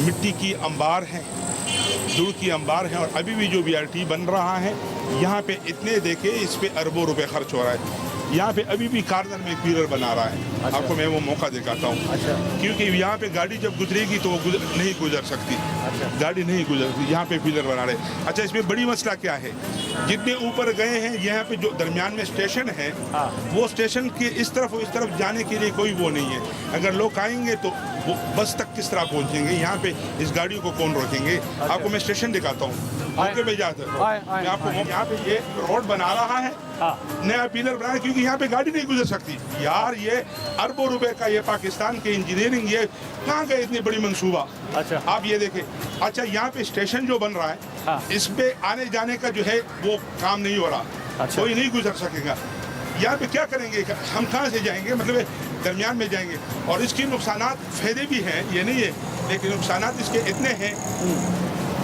मिट्टी की अंबार हैं, धूल की अंबार हैं, और अभी भी जो BRT बन रहा है यहाँ पे इतने देखे, इस पे अरबों रुपए खर्च हो रहा है। यहाँ पे अभी भी कार्नर में एक पिलर बना रहा है। अच्छा। आपको मैं वो मौका दिखाता हूँ। अच्छा। क्योंकि यहाँ पे गाड़ी जब गुजरेगी तो वो नहीं गुजर सकती। अच्छा। गाड़ी नहीं गुजर सकती, यहाँ पे पिलर बना रहे। अच्छा, इसमें बड़ी मसला क्या है, जितने ऊपर गए हैं यहाँ पे जो दरमियान में स्टेशन है, वो स्टेशन के इस तरफ जाने के लिए कोई वो नहीं है। अगर लोग आएंगे तो वो बस तक किस तरह पहुँचेंगे, यहाँ पे इस गाड़ी को कौन रोकेंगे? आपको मैं स्टेशन दिखाता हूँ, मौके पे जाकर मैं आपको यहाँ पे ये रोड बना रहा है, नया पिलर बनाया, क्योंकि यहाँ पे गाड़ी नहीं गुजर सकती। यार ये अरबों रुपए का ये पाकिस्तान के इंजीनियरिंग, ये कहाँ गए इतनी बड़ी मंसूबा? अच्छा, आप ये देखें। अच्छा, यहाँ पे स्टेशन जो बन रहा है, इस पे आने जाने का जो है वो काम नहीं हो रहा। अच्छा। कोई नहीं गुजर सकेगा। यहाँ पे क्या करेंगे, हम कहाँ से जाएंगे, मतलब दरमियान में जाएंगे। और इसके नुकसानात फायदे भी हैं, ये नहीं है, लेकिन नुकसानात इसके इतने हैं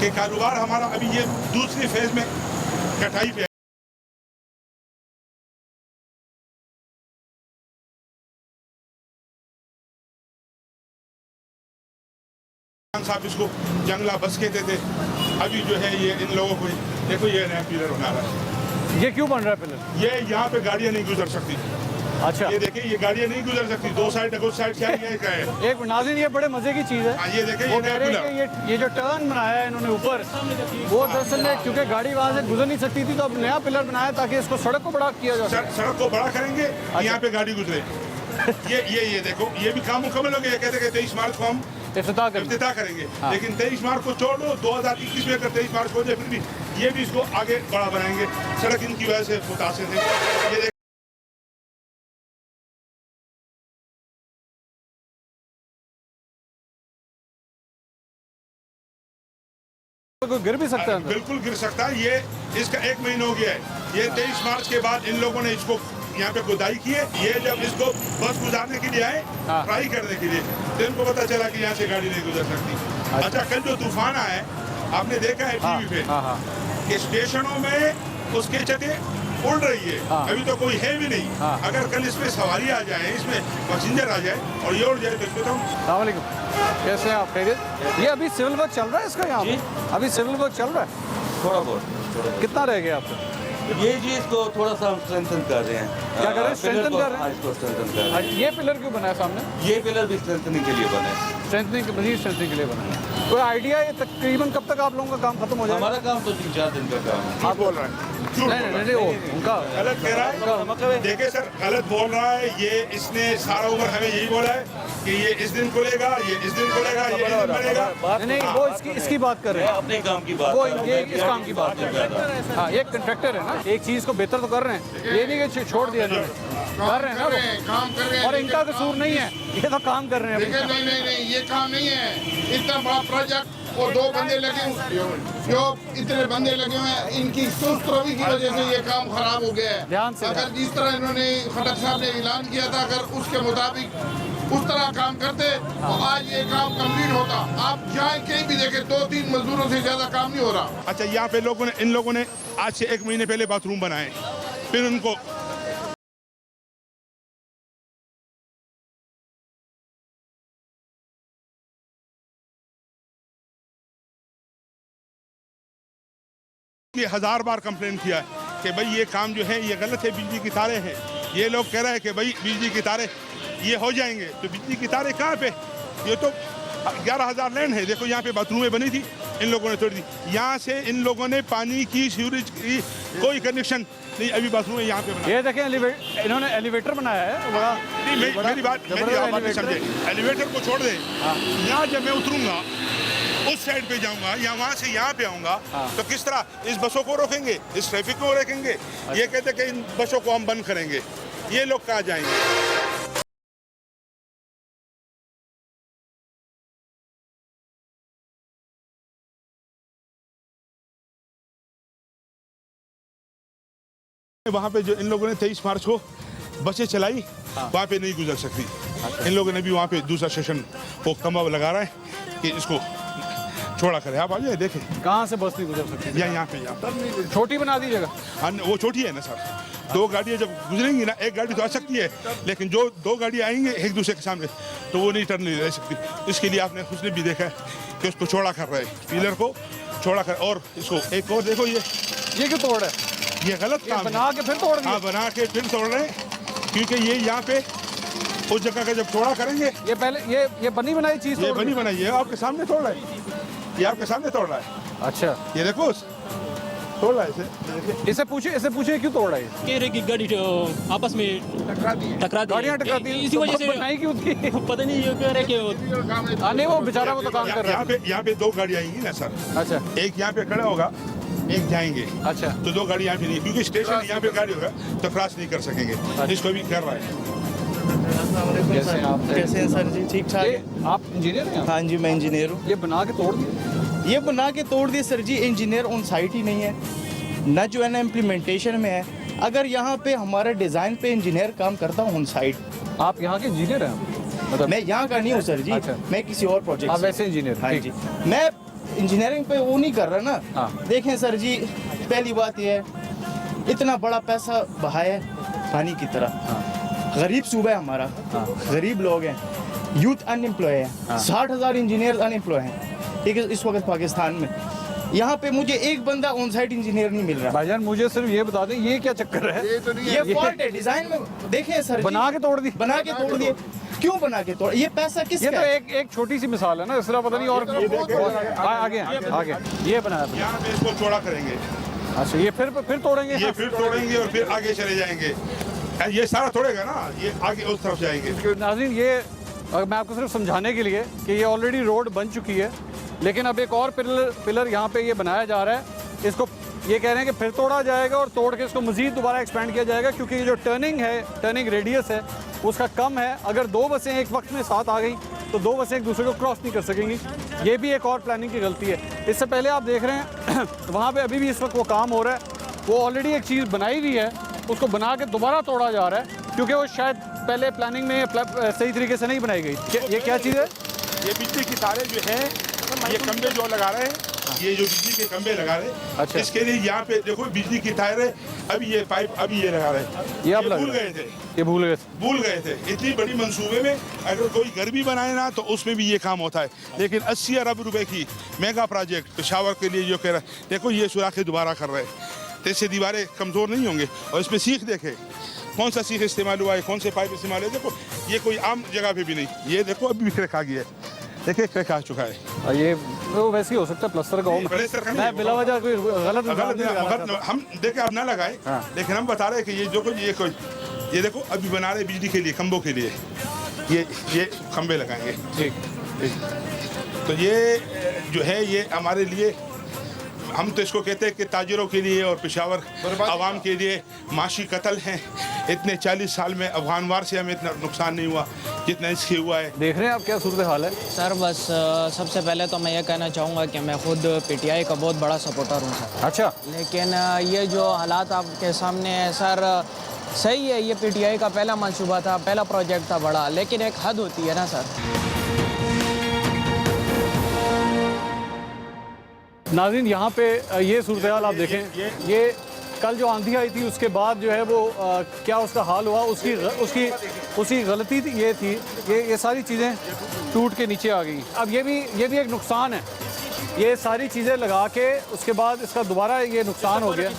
कि कारोबार हमारा अभी ये दूसरी फेज में कटाई पे साहब इसको जंगला बस कहते थे। अभी जो है ये इन लोगों को देखो, ये नया पिलर बना रहा है। ये क्यों बन रहा है पिलर? ये यहाँ पे गाड़ियाँ नहीं गुजर सकती। अच्छा, ये देखिए, ये गाड़ियाँ नहीं गुजर सकती, दो साइड क्या है। एक नाज़रीन, ये बड़े मजे की चीज़ है। ये देखिए, ये जो टर्न बनाया है इन्होंने ऊपर, वो दरअसल में क्योंकि गाड़ी वहाँ से गुजर नहीं सकती थी, तो अब नया पिलर बनाया ताकि इसको सड़क को बड़ा किया जा सके। सड़क को बड़ा करेंगे, यहाँ पे गाड़ी गुजरे। ये देखो, ये भी काम मुकम्मल हो गया। कहते 23 मार्च को हम इफ्तिताह करेंगे। लेकिन 23 मार्च को छोड़ दो, 2021 में अगर 23 मार्च हो जाए, फिर भी ये भी इसको आगे बड़ा बनाएंगे। सड़क इनकी वजह से मुतासिर है। ये तो गिर भी सकता है, बिल्कुल गिर सकता है। ये इसका 1 महीना हो गया है। ये 23 मार्च के बाद इन लोगों ने इसको यहाँ पे खुदाई की है। ये जब इसको बस गुजारने के लिए आए, ट्राई करने के लिए, तो इनको पता चला कि यहाँ से गाड़ी नहीं गुजर सकती। अच्छा, कल जो तूफान आया है, आपने देखा है टीवी पे कि स्टेशनों में उसके चलते उड़ रही है, अभी तो कोई है भी नहीं। अगर कल इसमें सवारी आ जाए, इसमें पैसेंजर आ जाए और ये उड़ जाए तो इसमें तो अस्सलाम वालेकुम, कैसे हैं आप? खैरियत? ये अभी सिविल वर्क चल रहा है इसका यहाँ पे? अभी सिविल वर्क चल रहा है? थोड़ा बहुत। कितना रह गया आपका? ये चीज़ को थोड़ा सा हम स्ट्रेंथन कर रहे हैं। क्या कर रहे हैं? स्ट्रेंथन कर रहे हैं? इसको स्ट्रेंथन कर रहे हैं। ये पिलर क्यों बनाया सामने? ये पिलर भी स्ट्रेंथनिंग के लिए बना है। स्ट्रेंथनिंग, मजीद स्ट्रेंथनिंग के लिए बनाया है। कोई आइडिया है तकरीबन कब तक आप लोगों का काम खत्म हो जाएगा? हमारा काम तो 3-4 दिन का काम है। आप बोल रहे हैं नहीं, वो उनका गलत कह रहा है। देखिए सर, गलत बोल रहा है ये। इसने सारा उम्र हमें यही बोला है कि ये इस दिन खुलेगा, ये इस दिन खुलेगा, ये इस दिन बनेगा। नहीं, वो इसकी बात कर रहे हैं, अपने काम की बात। वो ये इस काम की बात कर रहे हैं। हाँ, एक कंट्रैक्टर है ना, एक चीज़ को बेहतर तो कर रहे हैं, ये नहीं कि छोड़ दिया इन्होंने। कर रहे हैं ना वो, काम कर रहे हैं। और इनका कसूर नहीं है, ये तो काम कर रहे हैं। नहीं, ये काम नहीं है। इतना बड़ा प्रोजेक्ट और 2 बंदे लगे हुए, जो इतने बंदे लगे हुए हैं, इनकी सुस्त रवि की वजह से ये काम खराब हो गया है। ध्यान से अगर जिस तरह इन्होंने खट्टर साहब ने ऐलान किया था, अगर उसके मुताबिक उस तरह काम करते तो आज ये काम कंप्लीट होता। आप जाए कहीं भी देखें, 2-3 मजदूरों से ज्यादा काम नहीं हो रहा। अच्छा, यहाँ पे इन लोगों ने आज से 1 महीने पहले बाथरूम बनाए, फिर उनको ये 1000 बार कंप्लेन किया है कि भाई ये काम जो है ये गलत है, बिजली की तारें हैं। ये लोग कह रहे हैं कि भाई बिजली की तारें ये हो जाएंगे, तो बिजली की तारें कहाँ पे? ये तो 11,000 लैंड है। देखो यहाँ पे बाथरूमें बनी थी, इन लोगों ने तोड़ दी। यहाँ से इन लोगों ने पानी की, सीवरेज की कोई कनेक्शन नहीं, अभी बाथरूम है यहाँ पे बना। ये देखें, इन्होंने एलिवेटर बनाया है बड़ा। मेरी बात समझे, एलिवेटर को छोड़ दे। यहाँ जब मैं उतरूंगा उस साइड पे जाऊंगा या वहाँ से यहाँ पे आऊंगा, तो किस तरह इस बसों को रोकेंगे, इस ट्रैफिक को रोकेंगे? ये कहते कि इन बसों को हम बंद करेंगे, ये लोग कहाँ जाएंगे? वहाँ पे जो इन लोगों ने 23 मार्च को बसें चलाई, वहाँ पे नहीं गुजर सकती। इन लोगों ने भी वहाँ पे दूसरा सेशन वो खंभा लगा रहा है कि इसको छोड़ा करे। आप आ जाए देखें कहाँ से बस नहीं गुजर सकती। यहाँ पे छोटी बना दी जगह। हाँ, वो छोटी है ना सर। 2 गाड़ियाँ जब गुजरेंगी ना, एक गाड़ी तो आ सकती है, लेकिन जो 2 गाड़ियाँ आएंगे एक दूसरे के सामने, तो वो नहीं टर्न नहीं ले सकती। इसके लिए आपने उसने भी देखा है कि उसको छोड़ा कर रहे हैं, पिलर को छोड़ा कर। और इसको एक और देखो, ये क्यों तोड़ है? ये गलत काम बना के फिर तोड़ दिया। हाँ, बना के फिर तोड़ रहे हैं, क्योंकि ये यहाँ पे उस जगह का जब चौड़ा करेंगे। ये पहले ये बनी बनाई चीज, ये बनी बनाई है, आपके सामने तोड़ रहा है, ये आपके सामने तोड़ रहा है। अच्छा, ये देखो तोड़ रहा है इसे पूछे क्यों तोड़ रहा है? कह रहे कि गाड़ी आपस में टकरा दी, गाड़ियाँ टकराती हैं, इसी वजह से बनाई क्यों थी? पता नहीं, ये कह रहे कि नहीं, वो बेचारा वो तो काम कर रहा है। यहाँ पे 2 गाड़ियाँ आएंगी ना सर। अच्छा, एक यहाँ पे खड़ा होगा, एक जाएंगे। अच्छा, तो 2 गाड़ी यहाँ पे नहीं, क्योंकि स्टेशन यहाँ पे गाड़ी होगा तो क्रॉस नहीं कर सकेंगे। इसको भी कर रहा है। कैसे हैं सर जी? ठीक ठाक है। आप इंजीनियर हैं? हाँ जी, मैं इंजीनियर हूँ। ये बना के तोड़ दिए? ये बना के तोड़ दिए sir ji. Engineer on site ही नहीं है, न जो है ना इम्प्लीमेंटेशन में है। अगर यहाँ पे हमारे डिज़ाइन पे इंजीनियर काम करता हूँ ऑन साइट। आप यहाँ के इंजीनियर हैं? मतलब मैं यहाँ का नहीं हूँ सर जी। अच्छा। मैं किसी और प्रोजेक्ट। आप वैसे इंजीनियर? हाँ जी, मैं इंजीनियरिंग पे वो नहीं कर रहा ना। हाँ। देखें सर जी, पहली बात ये है, इतना बड़ा पैसा बहाया पानी की तरह। हाँ। गरीब सूबा है हमारा। हाँ। गरीब लोग हैं, यूथ अनएम्प्लॉय है। हाँ। 60,000 इंजीनियर अनएम्प्लॉय हैं ठीक है इस वक्त पाकिस्तान में। यहाँ पे मुझे एक बंदा ऑन साइट इंजीनियर नहीं मिल रहा। भाईजान मुझे सिर्फ ये बता दें, ये क्या चक्कर है? ये फॉल्ट है डिजाइन में। देखें सर, बना के तोड़ दी। बना के तोड़ दिए। क्यों बना के तोड़? ये पैसा किसका? ये तो एक छोटी सी मिसाल है ना, इस तरह पता नहीं। और आगे ये बनाया, यहाँ पे इसको चौड़ा करेंगे। अच्छा, ये फिर तोड़ेंगे? ये फिर तोड़ेंगे और फिर आगे चले जाएंगे। ये सारा तोड़ेगा ना, ये आगे उस तरफ जाएंगे। नाज़रीन, ये मैं आपको सिर्फ समझाने के लिए कि ये ऑलरेडी रोड बन चुकी है, लेकिन अब एक और पिलर यहाँ पे ये बनाया जा रहा है। इसको ये कह रहे हैं कि फिर तोड़ा जाएगा और तोड़ के इसको मज़ीद दोबारा एक्सपेंड किया जाएगा, क्योंकि ये जो टर्निंग रेडियस है उसका कम है। अगर 2 बसें एक वक्त में साथ आ गई तो 2 बसें एक दूसरे को क्रॉस नहीं कर सकेंगी। ये भी एक और प्लानिंग की गलती है। इससे पहले आप देख रहे हैं वहाँ पे अभी भी इस वक्त वो काम हो रहा है। वो ऑलरेडी एक चीज़ बनाई हुई है, उसको बना के दोबारा तोड़ा जा रहा है, क्योंकि वो शायद पहले प्लानिंग में सही तरीके से नहीं बनाई गई। ये क्या चीज़ है? ये बिजली की तारें जो हैं, ये खंभे जो लगा रहे हैं, ये जो बिजली के खंबे लगा रहे, अच्छा। इसके लिए यहाँ पे देखो बिजली की तार है, अभी ये पाइप अभी ये लगा रहे, ये आप लगा भूल रहे गए थे, ये भूल गए थे। इतनी बड़ी मंसूबे में अगर कोई घर भी बनाए ना तो उसमें भी ये काम होता है, लेकिन 80 अरब रुपए की मेगा प्रोजेक्ट पेशावर के लिए जो कह रहा है, देखो ये सुराखें दोबारा कर रहे हैं, तो इससे दीवारें कमज़ोर नहीं होंगे। और इसमें सीख देखे कौन सा सीख इस्तेमाल हुआ है, कौन से पाइप इस्तेमाल है, देखो ये कोई आम जगह पे भी नहीं, ये देखो अभी भी क्रैक आ गया है, देखिए क्रैक आ चुका है। और ये वो वैसे ही हो सकता है प्लास्टर का हो, मैं बिला वजह कोई गलत हम देखे अब ना लगाए, लेकिन हम बता रहे हैं कि ये जो ये देखो अभी बना रहे बिजली के लिए खंभों के लिए, ये खंभे लगाएंगे। ठीक। तो ये जो है ये हमारे लिए, हम तो इसको कहते हैं कि ताजिरों के लिए और पेशावर आवाम के लिए माशी कत्ल हैं। इतने 40 साल में अफगान वार से हमें इतना नुकसान नहीं हुआ जितना इससे हुआ है। देख रहे हैं आप क्या सूरत हाल है सर? बस सबसे पहले तो मैं ये कहना चाहूँगा कि मैं खुद पीटीआई का बहुत बड़ा सपोर्टर हूँ सर। अच्छा। लेकिन ये जो हालात आपके सामने है सर, सही है, ये पीटीआई का पहला मंसूबा था, पहला प्रोजेक्ट था बड़ा, लेकिन एक हद होती है ना सर। नाज़रीन यहाँ पे ये सूरत हाल आप देखें, ये कल जो आंधी आई थी उसके बाद जो है वो क्या उसका हाल हुआ, उसकी गलती ये थी, ये सारी चीज़ें टूट के नीचे आ गई। अब ये भी एक नुकसान है, ये सारी चीज़ें लगा के उसके बाद इसका दोबारा ये नुकसान हो गया।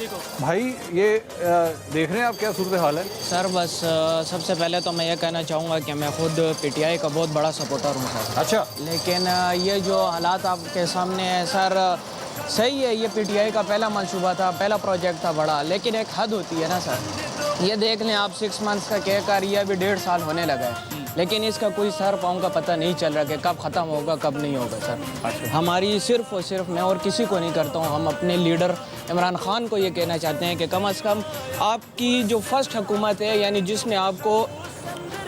भाई ये देख रहे हैं आप क्या सूरत हाल है सर? बस सबसे पहले तो मैं ये कहना चाहूँगा कि मैं खुद पीटीआई का बहुत बड़ा सपोर्टर हूँ सर। अच्छा। लेकिन ये जो हालात आपके सामने है सर, सही है, ये पीटीआई का पहला मंसूबा था, पहला प्रोजेक्ट था बड़ा, लेकिन एक हद होती है ना सर। ये देख लें आप 6 मंथ्स का कह कर ये अभी 1.5 साल होने लगा है, लेकिन इसका कोई सर पाँव का पता नहीं चल रहा कि कब ख़त्म होगा कब नहीं होगा सर। अच्छा। हमारी सिर्फ और सिर्फ, मैं और किसी को नहीं करता हूँ, हम अपने लीडर इमरान खान को ये कहना चाहते हैं कि कम से कम आपकी जो फर्स्ट हुकूमत है, यानी जिसने आपको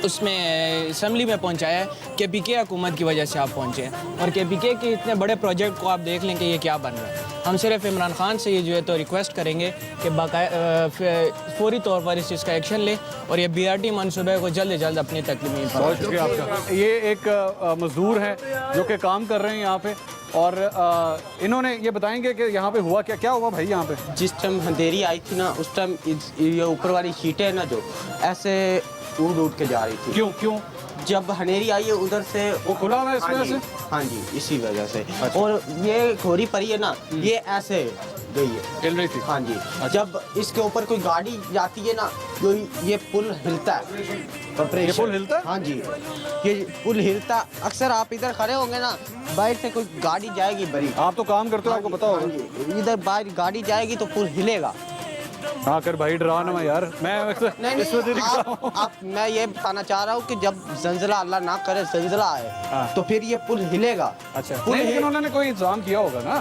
उसमें असम्बली में पहुंचाया है, केपीके हुकूमत की वजह से आप पहुंचे हैं, और केपीके के इतने बड़े प्रोजेक्ट को आप देख लें कि ये क्या बन रहा है। हम सिर्फ इमरान खान से ये जो है तो रिक्वेस्ट करेंगे कि फौरी तौर पर इस चीज़ का एक्शन ले और ये बीआरटी मनसूबे को जल्द से जल्द अपनी तकलीफ। बहुत शुक्रिया आपका। ये एक मजदूर हैं जो कि काम कर रहे हैं यहाँ पे, और इन्होंने ये बताएंगे कि यहाँ पे हुआ क्या हुआ भाई यहाँ पे। जिस टाइम अंधेरी आई थी ना, उस टाइम ये ऊपर वाली शीटें ना जो ऐसे उड़ के जा रही थी। क्यों? जब हनेरी आई है उधर से वो खुला हुआ है इस वजह से। हाँ जी, इसी वजह से। अच्छा। और ये घोरी पड़ी है ना, ये ऐसे गई है, हिल रही थी। हाँ जी। अच्छा। जब इसके ऊपर कोई गाड़ी जाती है ना, तो ये पुल हिलता है। ये पुल हिलता है? हाँ जी, ये पुल हिलता। अक्सर आप इधर खड़े होंगे ना, बाहर से कोई गाड़ी जाएगी बड़ी। आप तो काम करते हो, आपको पता होगा। इधर बाहर गाड़ी जाएगी तो पुल हिलेगा। हाँ कर भाई, डरा ना मैं यार, मैं मैं ये बताना चाह रहा हूँ कि जब जंजला, अल्लाह ना करे जंजला आए, तो फिर ये पुल हिलेगा। अच्छा। लेकिन उन्होंने कोई इंतजाम किया होगा ना,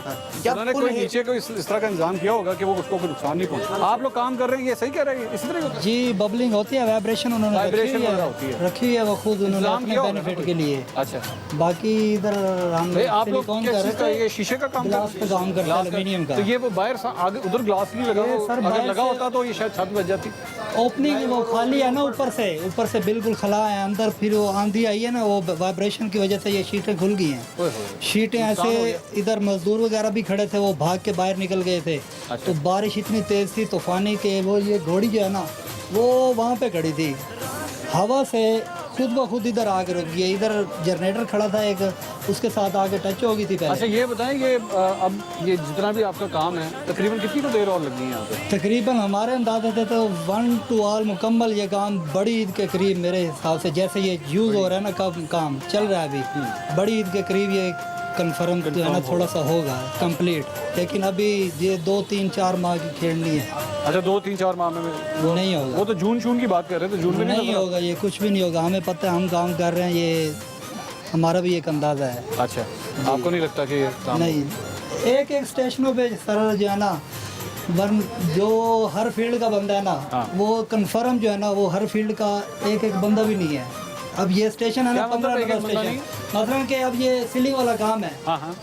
उन्होंने कोई नीचे कोई इस तरह का इंतजाम किया होगा कि वो उसको कोई नुकसान नहीं पहुंचे। आप लोग काम कर रहे हैं, ये सही कह रहे हैं, इसी तरह जी बबलिंग होती है, वाइब्रेशन उन्होंने रखी है वो खुद उन्होंने अपने बेनिफिट के लिए। अच्छा। बाकी इधर हम आप लोग ये शीशे का काम करते हैं, एल्यूमिनियम का। तो ये वो बाहर आगे उधर ग्लास नहीं लगा, सर लगा होता तो ये शायद छत बच जाती। ओपनिंग वो खाली है ना, ऊपर से बिल्कुल खला है, अंदर फिर वो आंधी आई है ना, वो वाइब्रेशन की वजह से ये शीटें खुल गई हैं। शीटें ऐसे, इधर मजदूर वगैरह भी खड़े थे, वो भाग के बाहर निकल गए थे। अच्छा। तो बारिश इतनी तेज थी तूफानी के, वो ये घोड़ी जो है ना वो वहाँ पे खड़ी थी, हवा से खुद ब खुद इधर आके रुक गई। इधर जनरेटर खड़ा था एक, उसके साथ आके टच हो गई थी पहले। अच्छा ये बताएं कि अब ये जितना भी आपका काम है तकरीबन कितनी को देर और लगी है यहाँ पे? तकरीबन हमारे अंदाजे से तो 1 to all मुकम्मल ये काम बड़ी ईद के करीब, मेरे हिसाब से जैसे ये यूज़ हो रहा है ना, कब काम चल रहा है अभी, बड़ी ईद के करीब ये कंफर्म जो है ना थोड़ा सा होगा कंप्लीट। लेकिन अभी ये 2-3-4 माह की खेलनी है। अच्छा 2-3-4 माह में वो नहीं होगा। वो तो जून की बात कर रहे थे, जून में नहीं होगा, ये कुछ भी नहीं होगा। हमें पता है, हम काम कर रहे हैं, ये हमारा भी एक अंदाज़ा है। अच्छा, आपको नहीं लगता कि ये काम नहीं? एक स्टेशनों पे सर जो है ना, जो हर फील्ड का बंदा है ना, वो कंफर्म जो है ना, वो हर फील्ड का एक बंदा भी नहीं है। अब ये स्टेशन है ना 15 स्टेशन, मसलन के अब ये सीलिंग वाला काम है,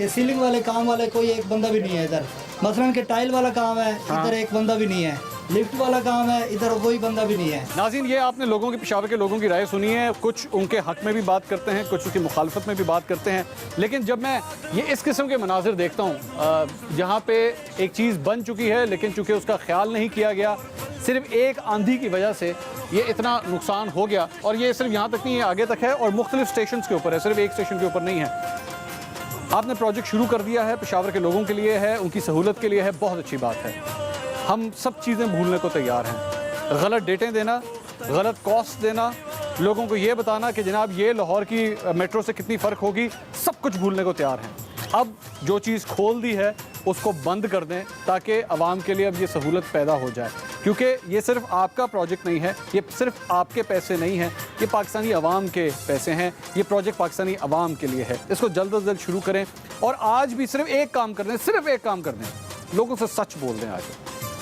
ये सीलिंग वाले काम वाले कोई एक बंदा भी नहीं है इधर। मसलन के टाइल वाला काम है, इधर एक बंदा भी नहीं है। लिफ्ट वाला काम है, इधर कोई बंदा भी नहीं है। नाज़रीन, ये आपने लोगों की, पेशावर के लोगों की राय सुनी है। कुछ उनके हक़ में भी बात करते हैं, कुछ उसकी मुखालफत में भी बात करते हैं। लेकिन जब मैं ये इस किस्म के मनाजिर देखता हूँ जहाँ पे एक चीज़ बन चुकी है लेकिन चूँकि उसका ख्याल नहीं किया गया, सिर्फ एक आंधी की वजह से ये इतना नुकसान हो गया, और ये सिर्फ यहाँ तक नहीं है, आगे तक है और मुख्तलिफ स्टेशन के ऊपर है, सिर्फ एक स्टेशन के ऊपर नहीं है। आपने प्रोजेक्ट शुरू कर दिया है, पेशावर के लोगों के लिए है, उनकी सहूलत के लिए है, बहुत अच्छी बात है। हम सब चीज़ें भूलने को तैयार हैं। गलत डेटें देना, गलत कॉस्ट देना, लोगों को ये बताना कि जनाब ये लाहौर की मेट्रो से कितनी फ़र्क होगी, सब कुछ भूलने को तैयार हैं। अब जो चीज़ खोल दी है उसको बंद कर दें ताकि आवाम के लिए अब ये सहूलत पैदा हो जाए, क्योंकि ये सिर्फ आपका प्रोजेक्ट नहीं है, ये सिर्फ आपके पैसे नहीं हैं, ये पाकिस्तानी अवाम के पैसे हैं। ये प्रोजेक्ट पाकिस्तानी अवाम के लिए है। इसको जल्द अज जल्द शुरू करें और आज भी सिर्फ एक काम कर दें, सिर्फ एक काम कर दें, लोगों से सच बोल दें। आज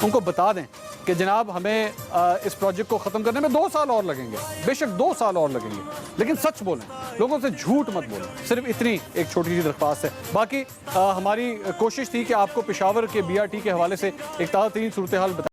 उनको बता दें कि जनाब हमें इस प्रोजेक्ट को ख़त्म करने में 2 साल और लगेंगे, बेशक 2 साल और लगेंगे, लेकिन सच बोलें, लोगों से झूठ मत बोलें। सिर्फ इतनी एक छोटी सी दरख्वास्त है। बाकी हमारी कोशिश थी कि आपको पेशावर के BRT के हवाले से एक ताज़ा तरीन सूरत हाल